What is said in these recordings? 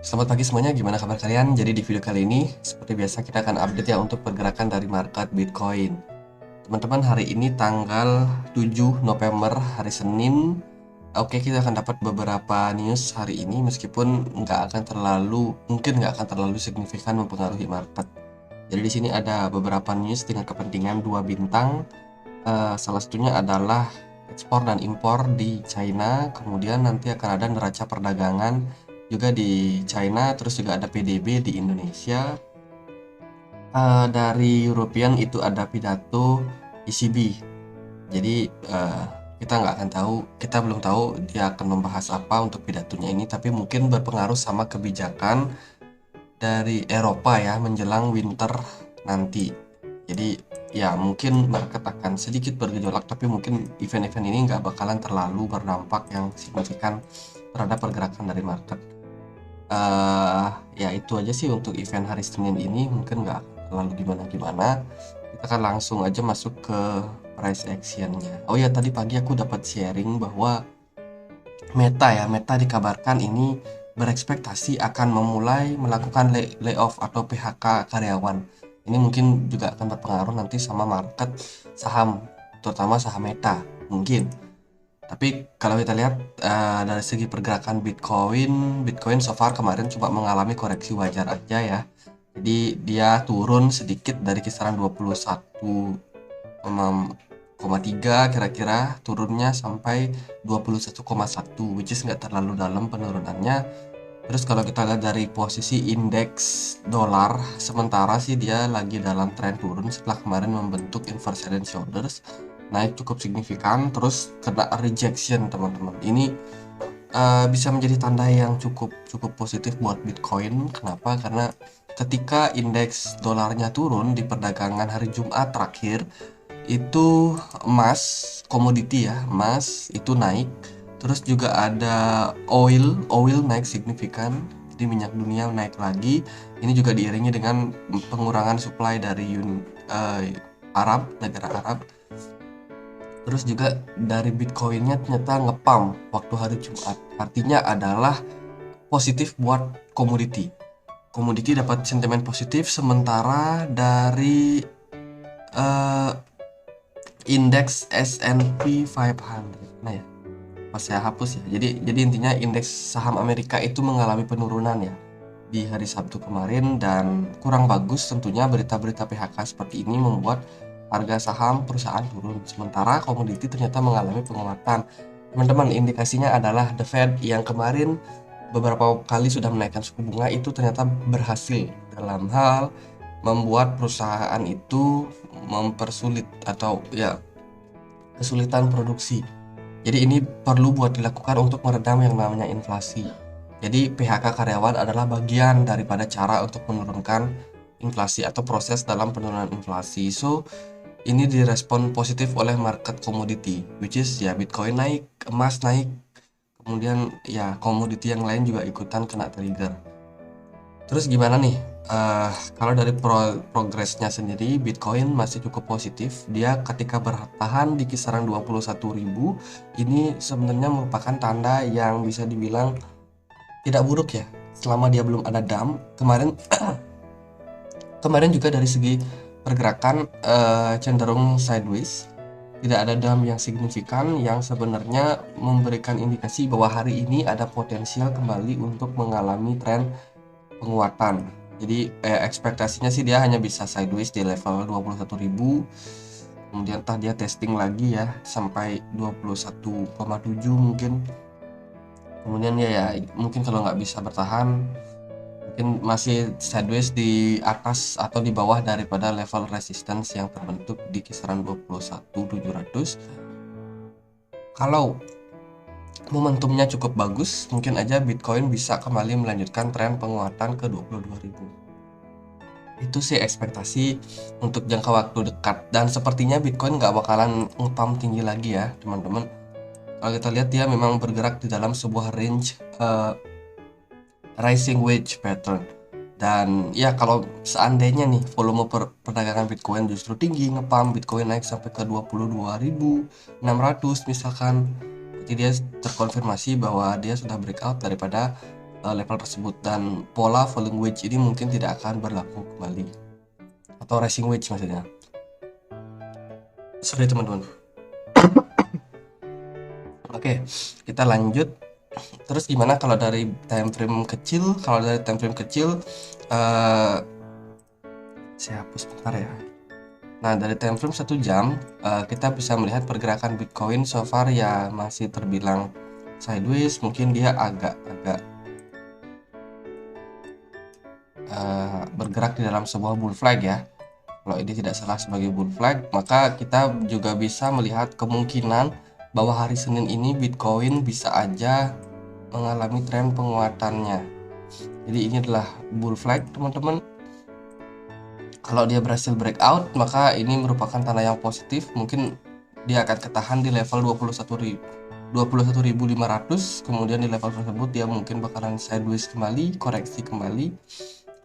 Selamat pagi semuanya, gimana kabar kalian? Jadi di video kali ini, seperti biasa kita akan update ya untuk pergerakan dari market Bitcoin. Teman-teman, hari ini tanggal 7 November, hari Senin. Oke, kita akan dapat beberapa news hari ini meskipun mungkin nggak akan terlalu signifikan mempengaruhi market. Jadi di sini ada beberapa news dengan kepentingan 2 bintang. Salah satunya adalah ekspor dan impor di China, kemudian nanti akan ada neraca perdagangan juga di China, terus juga ada PDB di Indonesia. Dari European itu ada pidato ECB. Jadi kita nggak akan tahu, kita belum tahu dia akan membahas apa untuk pidatonya ini, tapi mungkin berpengaruh sama kebijakan dari Eropa ya menjelang winter nanti. Jadi ya mungkin market akan sedikit bergejolak, tapi mungkin event-event ini nggak bakalan terlalu berdampak yang signifikan terhadap pergerakan dari market. Ya itu aja sih untuk event hari Senin ini, mungkin nggak terlalu gimana-gimana. Kita akan langsung aja masuk ke price actionnya. Oh ya, tadi pagi aku dapat sharing bahwa Meta dikabarkan ini berekspektasi akan memulai melakukan layoff atau PHK karyawan. Ini mungkin juga akan berpengaruh nanti sama market saham, terutama saham Meta mungkin. Tapi kalau kita lihat dari segi pergerakan Bitcoin so far kemarin cuma mengalami koreksi wajar aja ya. Jadi dia turun sedikit dari kisaran 21,3 kira-kira, turunnya sampai 21,1, which is nggak terlalu dalam penurunannya. Terus kalau kita lihat dari posisi indeks dolar, sementara sih dia lagi dalam tren turun setelah kemarin membentuk inverse head and shoulders, naik cukup signifikan, terus kena rejection teman-teman. Ini bisa menjadi tanda yang cukup positif buat Bitcoin. Kenapa? Karena ketika indeks dolarnya turun di perdagangan hari Jumat terakhir, itu emas, komoditi ya, emas itu naik. Terus juga ada oil naik signifikan, jadi minyak dunia naik lagi. Ini juga diiringi dengan pengurangan supply dari negara Arab. Terus juga dari Bitcoinnya ternyata ngepam waktu hari Jumat. Artinya adalah positif buat komoditi. Komoditi dapat sentimen positif, sementara dari indeks S&P 500. Nah ya, pas saya hapus ya. Jadi intinya indeks saham Amerika itu mengalami penurunan ya di hari Sabtu kemarin, dan kurang bagus tentunya berita-berita PHK seperti ini membuat harga saham perusahaan turun, sementara komoditi ternyata mengalami penguatan. Teman-teman, indikasinya adalah The Fed yang kemarin beberapa kali sudah menaikkan suku bunga itu ternyata berhasil dalam hal membuat perusahaan itu mempersulit atau ya kesulitan produksi. Jadi ini perlu buat dilakukan untuk meredam yang namanya inflasi. Jadi PHK karyawan adalah bagian daripada cara untuk menurunkan inflasi atau proses dalam penurunan inflasi. So ini direspon positif oleh market komoditi, which is ya Bitcoin naik, emas naik, kemudian ya komoditi yang lain juga ikutan kena trigger. Terus gimana nih? Kalau dari progresnya sendiri, Bitcoin masih cukup positif. Dia ketika bertahan di kisaran 21.000, ini sebenarnya merupakan tanda yang bisa dibilang tidak buruk ya. Selama dia belum ada dump, kemarin juga dari segi pergerakan cenderung sideways. Tidak ada dump yang signifikan yang sebenarnya memberikan indikasi bahwa hari ini ada potensial kembali untuk mengalami tren penguatan. Jadi ekspektasinya sih dia hanya bisa sideways di level 21.000. Kemudian entah dia testing lagi ya sampai 21,7 mungkin. Kemudian ya mungkin kalau nggak bisa bertahan, mungkin masih sideways di atas atau di bawah daripada level resistance yang terbentuk di kisaran 21.700. Kalau momentumnya cukup bagus, mungkin aja Bitcoin bisa kembali melanjutkan tren penguatan ke 22.000. Itu sih ekspektasi untuk jangka waktu dekat, dan sepertinya Bitcoin nggak bakalan ngepump tinggi lagi ya teman-teman. Kalau kita lihat dia memang bergerak di dalam sebuah range rising wedge pattern. Dan ya kalau seandainya nih volume perdagangan Bitcoin justru tinggi, ngepump Bitcoin naik sampai ke 22.600 misalkan, berarti dia terkonfirmasi bahwa dia sudah breakout daripada level tersebut, dan pola falling wedge ini mungkin tidak akan berlaku kembali, atau rising wedge maksudnya. Sorry teman-teman. Oke, kita lanjut. Terus gimana kalau dari time frame kecil? Kalau dari time frame kecil, saya hapus bentar ya. Nah, dari time frame 1 jam, kita bisa melihat pergerakan Bitcoin so far ya masih terbilang sideways. Mungkin dia agak-agak bergerak di dalam sebuah bull flag ya. Kalau ini tidak salah sebagai bull flag, maka kita juga bisa melihat kemungkinan bahwa hari Senin ini Bitcoin bisa aja mengalami tren penguatannya. Jadi ini adalah bull flag teman-teman. Kalau dia berhasil breakout, maka ini merupakan tanda yang positif. Mungkin dia akan ketahan di level 21.500, kemudian di level tersebut dia mungkin bakalan sideways kembali, koreksi kembali.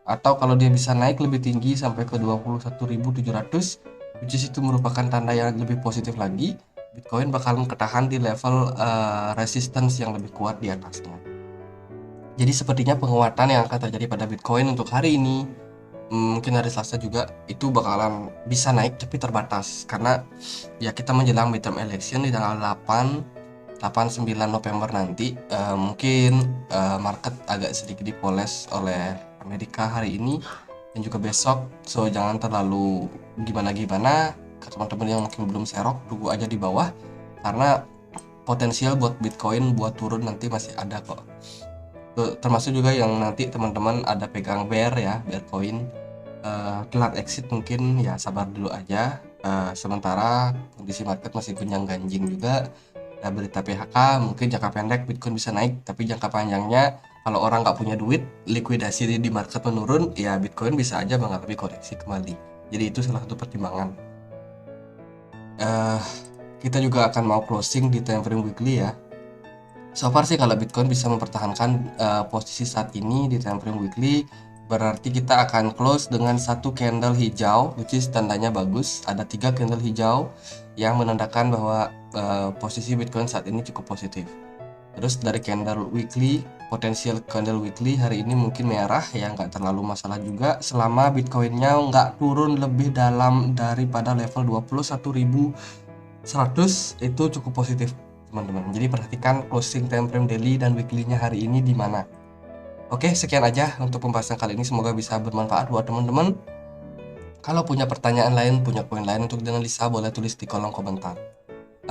Atau kalau dia bisa naik lebih tinggi sampai ke 21.700, which is itu merupakan tanda yang lebih positif lagi. Bitcoin bakalan ketahan di level resistance yang lebih kuat di atasnya. Jadi sepertinya penguatan yang akan terjadi pada Bitcoin untuk hari ini, mungkin hari Selasa juga, itu bakalan bisa naik tapi terbatas, karena ya kita menjelang midterm election di tanggal 8-9 November nanti. Mungkin market agak sedikit dipoles oleh Amerika hari ini dan juga besok, so jangan terlalu gimana-gimana. Ke teman-teman yang mungkin belum serok, tunggu aja di bawah, karena potensial buat Bitcoin buat turun nanti masih ada kok. Termasuk juga yang nanti teman-teman ada pegang bear ya, bear coin, telat exit mungkin ya sabar dulu aja. Sementara kondisi market masih gonjang ganjing juga, ada berita PHK, mungkin jangka pendek Bitcoin bisa naik, tapi jangka panjangnya kalau orang nggak punya duit, likuidasi di market menurun, ya Bitcoin bisa aja mengalami koreksi kembali. Jadi itu salah satu pertimbangan. Kita juga akan mau closing di time frame weekly ya. So far sih kalau Bitcoin bisa mempertahankan posisi saat ini di time frame weekly, berarti kita akan close dengan satu candle hijau, which is tandanya bagus. Ada 3 candle hijau yang menandakan bahwa posisi Bitcoin saat ini cukup positif. Terus dari candle weekly, potensial candle weekly hari ini mungkin merah ya, nggak terlalu masalah juga selama Bitcoinnya nggak turun lebih dalam daripada level 21.100, itu cukup positif teman-teman. Jadi perhatikan closing time frame daily dan weekly-nya hari ini di mana. Oke, sekian aja untuk pembahasan kali ini, semoga bisa bermanfaat buat teman-teman. Kalau punya pertanyaan lain, punya poin lain untuk dianalisa, boleh tulis di kolom komentar.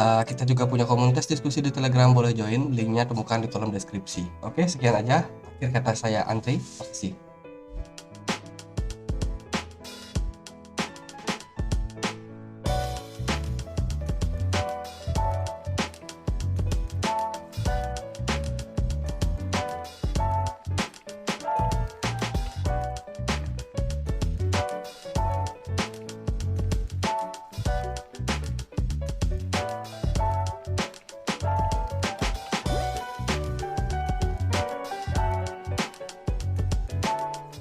Kita juga punya komunitas diskusi di Telegram, boleh join, linknya temukan di kolom deskripsi. Oke, sekian aja. Akhir kata saya Andre, terima kasih.